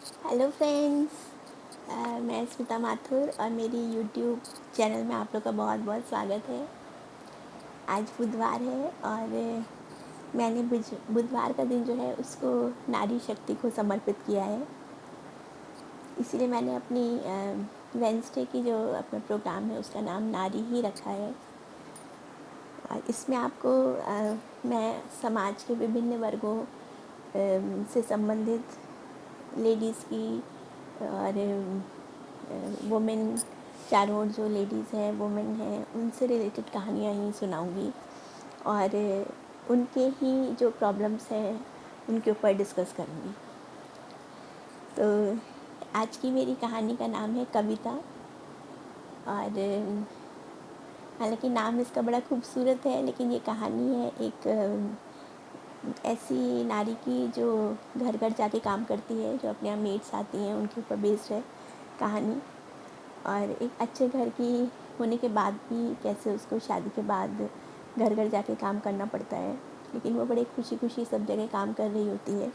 Hello friends. मैं स्मिता माथुर और मेरी यूट्यूब चैनल में आप लोग का बहुत बहुत स्वागत है। आज बुधवार है और मैंने बुधवार का दिन जो है उसको नारी शक्ति को समर्पित किया है। इसीलिए मैंने अपनी वेंसडे की जो अपना प्रोग्राम है उसका नाम नारी ही रखा है। और इसमें आपको मैं समाज के विभिन्न वर्गों से संबंधित लेडीज़ की और वुमेन, चारों ओर जो लेडीज़ हैं, वुमेन हैं, उनसे रिलेटेड कहानियाँ ही सुनाऊंगी और उनके ही जो प्रॉब्लम्स हैं उनके ऊपर डिस्कस करूँगी। तो आज की मेरी कहानी का नाम है कविता। और हालांकि नाम इसका बड़ा खूबसूरत है, लेकिन ये कहानी है एक ऐसी नारी की जो घर घर जाके काम करती है, जो अपने यहाँ मेड्स आती हैं, उनके ऊपर बेस्ड है कहानी। और एक अच्छे घर की होने के बाद भी कैसे उसको शादी के बाद घर घर जाके काम करना पड़ता है, लेकिन वो बड़े खुशी खुशी सब जगह काम कर रही होती है।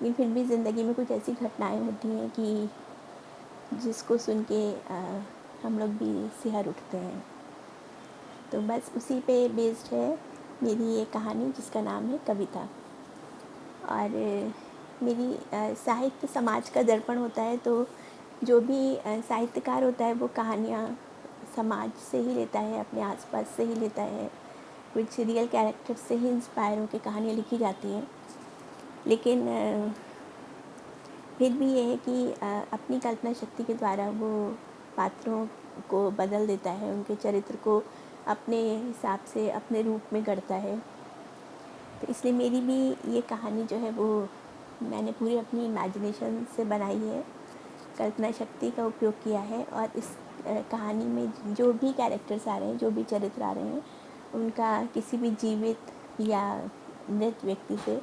लेकिन फिर भी ज़िंदगी में कुछ ऐसी घटनाएं होती हैं कि जिसको सुन के हम लोग भी सिहर उठते हैं। तो बस उसी पे बेस्ड है मेरी ये कहानी, जिसका नाम है कविता। और मेरी साहित्य समाज का दर्पण होता है, तो जो भी साहित्यकार होता है वो कहानियाँ समाज से ही लेता है, अपने आसपास से ही लेता है, कुछ रियल कैरेक्टर से ही इंस्पायर होकर कहानियाँ लिखी जाती हैं। लेकिन फिर भी ये है कि अपनी कल्पना शक्ति के द्वारा वो पात्रों को बदल देता है, उनके चरित्र को अपने हिसाब से अपने रूप में गढ़ता है। तो इसलिए मेरी भी ये कहानी जो है वो मैंने पूरी अपनी इमेजिनेशन से बनाई है, कल्पना शक्ति का उपयोग किया है। और इस कहानी में जो भी कैरेक्टर्स आ रहे हैं, जो भी चरित्र आ रहे हैं, उनका किसी भी जीवित या मृत व्यक्ति से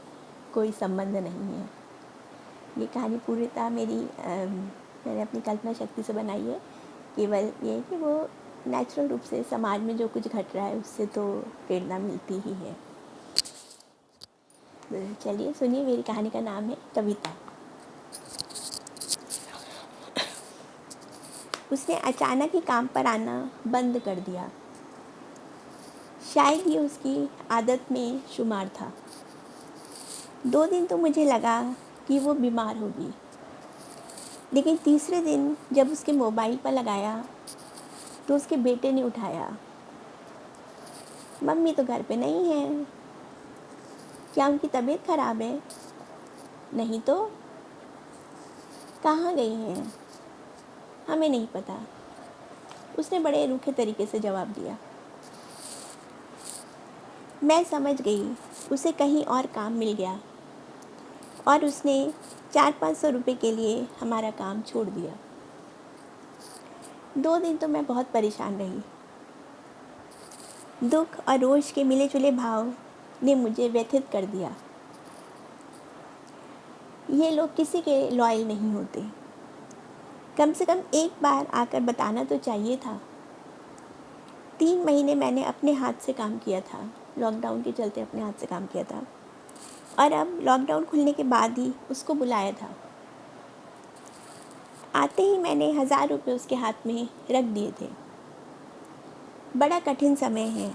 कोई संबंध नहीं है। ये कहानी पूर्णतः मैंने अपनी कल्पना शक्ति से बनाई है। केवल ये है कि वो नेचुरल रूप से समाज में जो कुछ घट रहा है उससे तो प्रेरणा मिलती ही है। चलिए सुनिए, मेरी कहानी का नाम है कविता। उसने अचानक ही काम पर आना बंद कर दिया। शायद ये उसकी आदत में शुमार था। 2 दिन तो मुझे लगा कि वो बीमार होगी, लेकिन तीसरे दिन जब उसके मोबाइल पर लगाया तो उसके बेटे ने उठाया। मम्मी तो घर पे नहीं है। क्या उनकी तबीयत खराब है? नहीं तो। कहाँ गई हैं? हमें नहीं पता, उसने बड़े रूखे तरीके से जवाब दिया। मैं समझ गई उसे कहीं और काम मिल गया और उसने 400-500 रुपये के लिए हमारा काम छोड़ दिया। 2 दिन तो मैं बहुत परेशान रही। दुख और रोष के मिले जुले भाव ने मुझे व्यथित कर दिया। ये लोग किसी के लॉयल नहीं होते। कम से कम एक बार आकर बताना तो चाहिए था। 3 महीने मैंने अपने हाथ से काम किया था, लॉकडाउन के चलते अपने हाथ से काम किया था, और अब लॉकडाउन खुलने के बाद ही उसको बुलाया था। आते ही मैंने 1000 रुपये उसके हाथ में रख दिए थे। बड़ा कठिन समय है,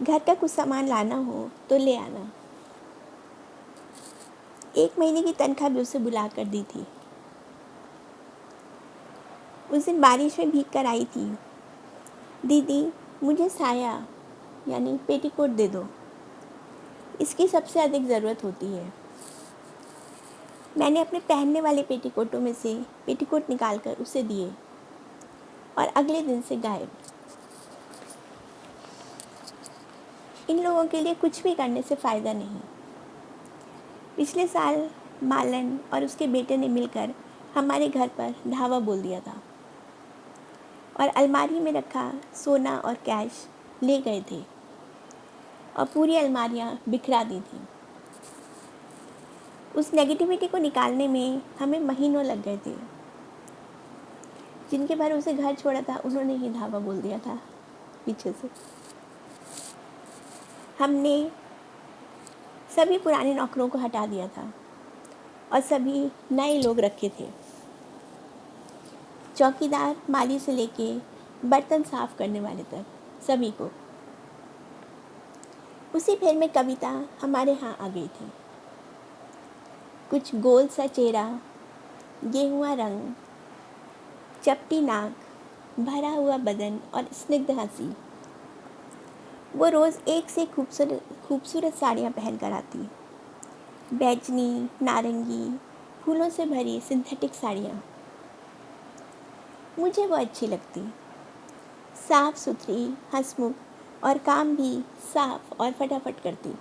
घर का कुछ सामान लाना हो तो ले आना। 1 महीने की तनख्वाह भी उसे बुला कर दी थी। उस दिन बारिश में भीग कर आई थी। दीदी, मुझे साया यानी पेटीकोट दे दो, इसकी सबसे अधिक ज़रूरत होती है। मैंने अपने पहनने वाले पेटीकोटों में से पेटीकोट निकाल कर उसे दिए और अगले दिन से गायब। इन लोगों के लिए कुछ भी करने से फ़ायदा नहीं। पिछले साल मालन और उसके बेटे ने मिलकर हमारे घर पर ढावा बोल दिया था और अलमारी में रखा सोना और कैश ले गए थे और पूरी अलमारियां बिखरा दी थी। उस नेगेटिविटी को निकालने में हमें महीनों लग गए थे। जिनके भरोसे घर छोड़ा था उन्होंने ही ढाबा बोल दिया था पीछे से। हमने सभी पुराने नौकरों को हटा दिया था। और सभी नए लोग रखे थे, चौकीदार, माली से लेके बर्तन साफ करने वाले तक, सभी को। उसी फेर में कविता हमारे यहाँ आ गई थी। कुछ गोल सा चेहरा, गेहुआ रंग, चपटी नाक, भरा हुआ बदन और स्निग्ध हंसी। वो रोज़ एक से खूबसूरत साड़ियाँ पहन कर आती, बैजनी, नारंगी, फूलों से भरी सिंथेटिक साड़ियाँ। मुझे वो अच्छी लगती, साफ सुथरी, हंसमुख और काम भी साफ और फटाफट करती।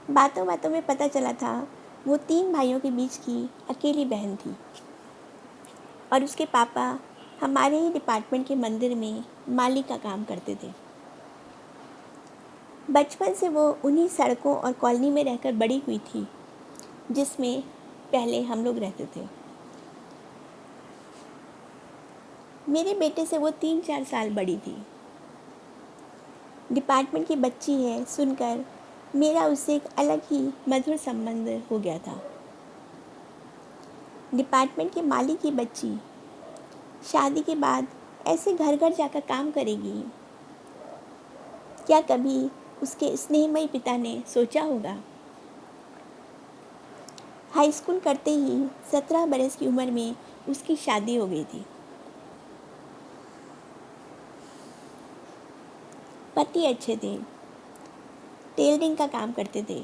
बातों बातों में पता चला था वो 3 भाइयों के बीच की अकेली बहन थी और उसके पापा हमारे ही डिपार्टमेंट के मंदिर में माली का काम करते थे। बचपन से वो उन्हीं सड़कों और कॉलोनी में रहकर बड़ी हुई थी जिसमें पहले हम लोग रहते थे। मेरे बेटे से वो 3-4 साल बड़ी थी। डिपार्टमेंट की बच्ची है सुनकर मेरा उससे एक अलग ही मधुर संबंध हो गया था। डिपार्टमेंट के माली की बच्ची शादी के बाद ऐसे घर घर जाकर काम करेगी, क्या कभी उसके स्नेहमयी पिता ने सोचा होगा? हाई स्कूल करते ही 17 बरस की उम्र में उसकी शादी हो गई थी। पति अच्छे थे, टेलरिंग का काम करते थे।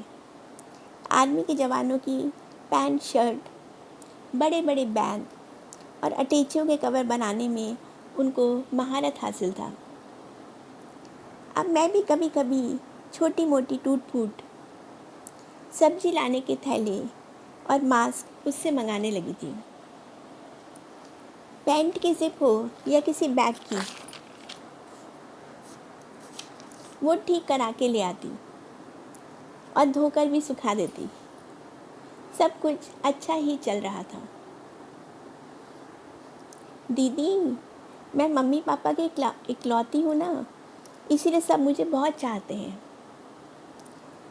आर्मी के जवानों की पैंट शर्ट, बड़े बड़े बैग और अटैचियों के कवर बनाने में उनको महारत हासिल था। अब मैं भी कभी कभी छोटी मोटी टूट फूट सब्जी लाने के थैले और मास्क उससे मंगाने लगी थी। पैंट की जिप हो या किसी बैग की, वो ठीक करा के ले आती और धोकर भी सुखा देती। सब कुछ अच्छा ही चल रहा था। दीदी, मैं मम्मी पापा की इकलौती हूँ ना, इसीलिए सब मुझे बहुत चाहते हैं।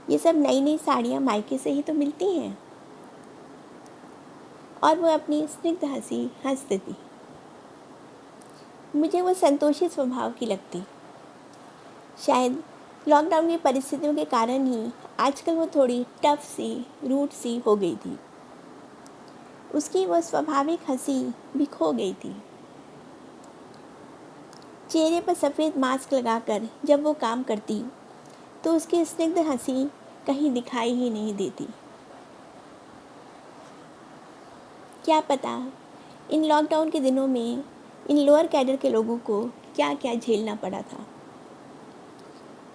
ये सब नई नई साड़ियाँ मायके से ही तो मिलती हैं। और वो अपनी स्निग्ध हंसी हंस देती। मुझे वो संतोषी स्वभाव की लगती। शायद लॉकडाउन की परिस्थितियों के कारण ही आजकल वो थोड़ी टफ सी, रूट सी हो गई थी। उसकी वो स्वाभाविक हंसी भी खो गई थी। चेहरे पर सफ़ेद मास्क लगाकर जब वो काम करती तो उसकी स्निग्ध हंसी कहीं दिखाई ही नहीं देती। क्या पता इन लॉकडाउन के दिनों में इन लोअर कैडर के लोगों को क्या क्या झेलना पड़ा था।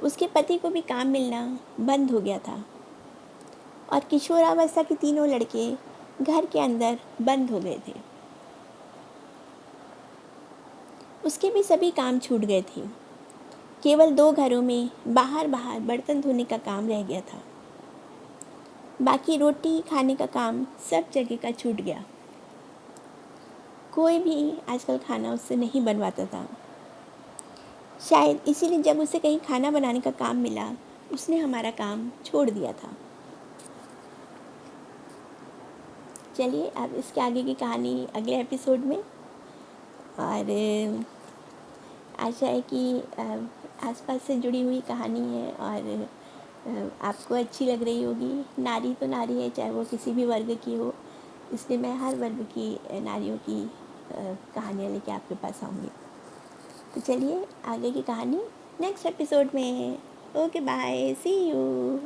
उसके पति को भी काम मिलना बंद हो गया था और किशोरावस्था के तीनों लड़के घर के अंदर बंद हो गए थे। उसके भी सभी काम छूट गए थे। केवल 2 घरों में बाहर बाहर बर्तन धोने का काम रह गया था। बाकी रोटी खाने का काम सब जगह का छूट गया। कोई भी आजकल खाना उससे नहीं बनवाता था। शायद इसीलिए जब उसे कहीं खाना बनाने का काम मिला, उसने हमारा काम छोड़ दिया था। चलिए अब इसके आगे की कहानी अगले एपिसोड में। और आशा है कि आसपास से जुड़ी हुई कहानी है और आपको अच्छी लग रही होगी। नारी तो नारी है, चाहे वो किसी भी वर्ग की हो, इसलिए मैं हर वर्ग की नारियों की कहानियाँ लेके आपके पास आऊँगी। तो चलिए आगे की कहानी नेक्स्ट एपिसोड में। Okay bye, see you.